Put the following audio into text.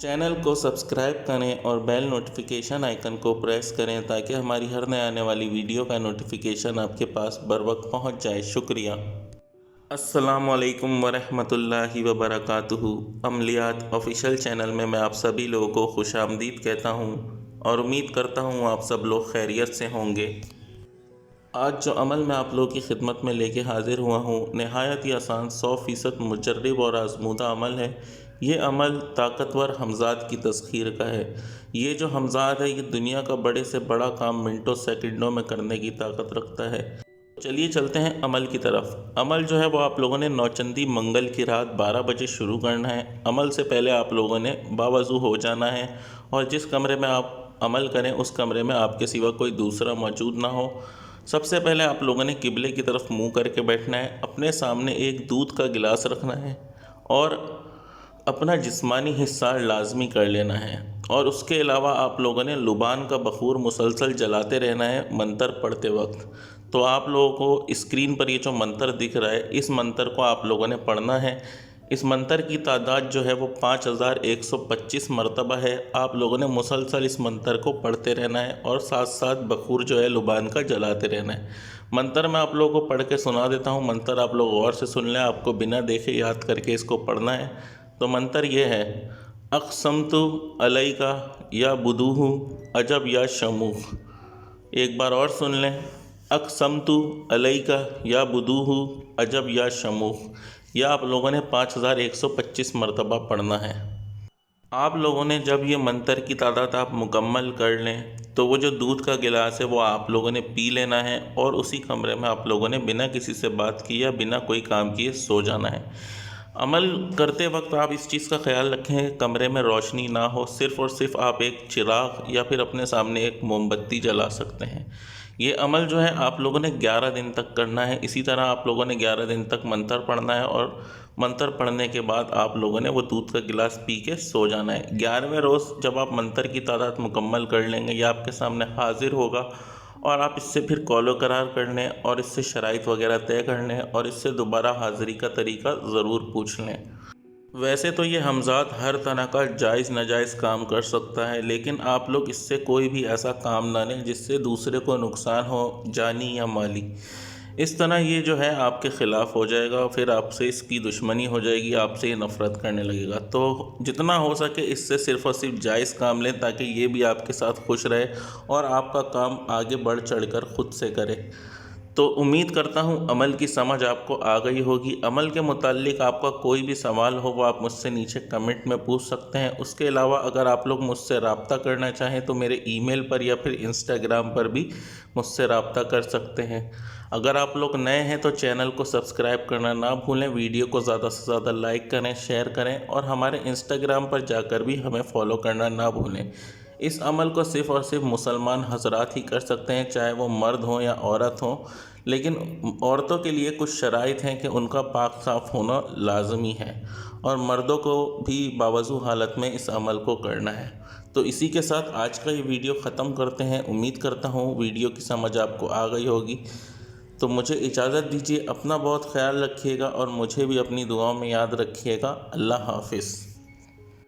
Channel کو subscribe کریں اور بیل نوٹیفیکیشن آئیکن کو پریس کریں تاکہ ہماری ہر نئے آنے والی ویڈیو کا نوٹیفیکیشن آپ کے پاس بر وقت پہنچ جائے۔ شکریہ۔ السلام علیکم ورحمۃ اللہ وبرکاتہ۔ عملیات آفیشیل چینل میں آپ سبھی لوگوں کو خوش آمدید کہتا ہوں اور امید کرتا ہوں آپ سب لوگ خیریت سے ہوں گے۔ آج جو عمل میں آپ لوگوں کی خدمت میں لے کے حاضر ہوا ہوں نہایت ہی آسان 100% مجرب اور آزمودہ عمل ہے۔ یہ عمل طاقتور حمزاد کی تسخیر کا ہے۔ یہ جو حمزاد ہے یہ دنیا کا بڑے سے بڑا کام منٹوں سیکنڈوں میں کرنے کی طاقت رکھتا ہے۔ چلیے چلتے ہیں عمل کی طرف۔ عمل جو ہے وہ آپ لوگوں نے نوچندی منگل کی رات 12 بجے شروع کرنا ہے۔ عمل سے پہلے آپ لوگوں نے باوضو ہو جانا ہے اور جس کمرے میں آپ عمل کریں اس کمرے میں آپ کے سوا کوئی دوسرا موجود نہ ہو۔ سب سے پہلے آپ لوگوں نے قبلے کی طرف منہ کر کے بیٹھنا ہے۔ اپنے سامنے ایک دودھ کا گلاس رکھنا ہے اور اپنا جسمانی حصہ لازمی کر لینا ہے، اور اس کے علاوہ آپ لوگوں نے لبان کا بخور مسلسل جلاتے رہنا ہے منتر پڑھتے وقت۔ تو آپ لوگوں کو اسکرین پر یہ جو منتر دکھ رہا ہے اس منتر کو آپ لوگوں نے پڑھنا ہے۔ اس منتر کی تعداد جو ہے وہ 5125 مرتبہ ہے۔ آپ لوگوں نے مسلسل اس منتر کو پڑھتے رہنا ہے اور ساتھ ساتھ بخور جو ہے لبان کا جلاتے رہنا ہے۔ منتر میں آپ لوگوں کو پڑھ کے سنا دیتا ہوں، منتر آپ لوگ غور سے سن لیں، آپ کو بنا دیکھے یاد کر کے اس کو پڑھنا ہے۔ تو منتر یہ ہے: اقسمت علیک یا بدوہ عجب یا شموخ۔ ایک بار اور سن لیں: اقسمت علیک یا بدوہ عجب یا شموخ۔ یہ آپ لوگوں نے 5125 مرتبہ پڑھنا ہے۔ آپ لوگوں نے جب یہ منتر کی تعداد آپ مکمل کر لیں تو وہ جو دودھ کا گلاس ہے وہ آپ لوگوں نے پی لینا ہے اور اسی کمرے میں آپ لوگوں نے بنا کسی سے بات کیے یا بنا کوئی کام کیے سو جانا ہے۔ عمل کرتے وقت آپ اس چیز کا خیال رکھیں کہ کمرے میں روشنی نہ ہو، صرف اور صرف آپ ایک چراغ یا پھر اپنے سامنے ایک موم بتی جلا سکتے ہیں۔ یہ عمل جو ہے آپ لوگوں نے 11 دن تک کرنا ہے۔ اسی طرح آپ لوگوں نے 11 دن تک منتر پڑھنا ہے اور منتر پڑھنے کے بعد آپ لوگوں نے وہ دودھ کا گلاس پی کے سو جانا ہے۔ 11ویں روز جب آپ منتر کی تعداد مکمل کر لیں گے یہ آپ کے سامنے حاضر ہوگا اور آپ اس سے پھر قول و قرار کر لیں اور اس سے شرائط وغیرہ طے کر لیں اور اس سے دوبارہ حاضری کا طریقہ ضرور پوچھ لیں۔ ویسے تو یہ حمزاد ہر طرح کا جائز ناجائز کام کر سکتا ہے، لیکن آپ لوگ اس سے کوئی بھی ایسا کام نہ لیں جس سے دوسرے کو نقصان ہو، جانی یا مالی۔ اس طرح یہ جو ہے آپ کے خلاف ہو جائے گا، پھر آپ سے اس کی دشمنی ہو جائے گی، آپ سے یہ نفرت کرنے لگے گا۔ تو جتنا ہو سکے اس سے صرف اور صرف جائز کام لیں تاکہ یہ بھی آپ کے ساتھ خوش رہے اور آپ کا کام آگے بڑھ چڑھ کر خود سے کرے۔ تو امید کرتا ہوں عمل کی سمجھ آپ کو آ گئی ہوگی۔ عمل کے متعلق آپ کا کوئی بھی سوال ہو وہ آپ مجھ سے نیچے کمنٹ میں پوچھ سکتے ہیں۔ اس کے علاوہ اگر آپ لوگ مجھ سے رابطہ کرنا چاہیں تو میرے ای میل پر یا پھر انسٹاگرام پر بھی مجھ سے رابطہ کر سکتے ہیں۔ اگر آپ لوگ نئے ہیں تو چینل کو سبسکرائب کرنا نہ بھولیں، ویڈیو کو زیادہ سے زیادہ لائک کریں، شیئر کریں اور ہمارے انسٹاگرام پر جا کر بھی ہمیں فالو کرنا نہ بھولیں۔ اس عمل کو صرف اور صرف مسلمان حضرات ہی کر سکتے ہیں، چاہے وہ مرد ہوں یا عورت ہوں، لیکن عورتوں کے لیے کچھ شرائط ہیں کہ ان کا پاک صاف ہونا لازمی ہے اور مردوں کو بھی باوضو حالت میں اس عمل کو کرنا ہے۔ تو اسی کے ساتھ آج کا یہ ویڈیو ختم کرتے ہیں۔ امید کرتا ہوں ویڈیو کی سمجھ آپ کو آ گئی ہوگی۔ تو مجھے اجازت دیجیے، اپنا بہت خیال رکھیے گا اور مجھے بھی اپنی دعاؤں میں یاد رکھیے گا۔ اللہ حافظ۔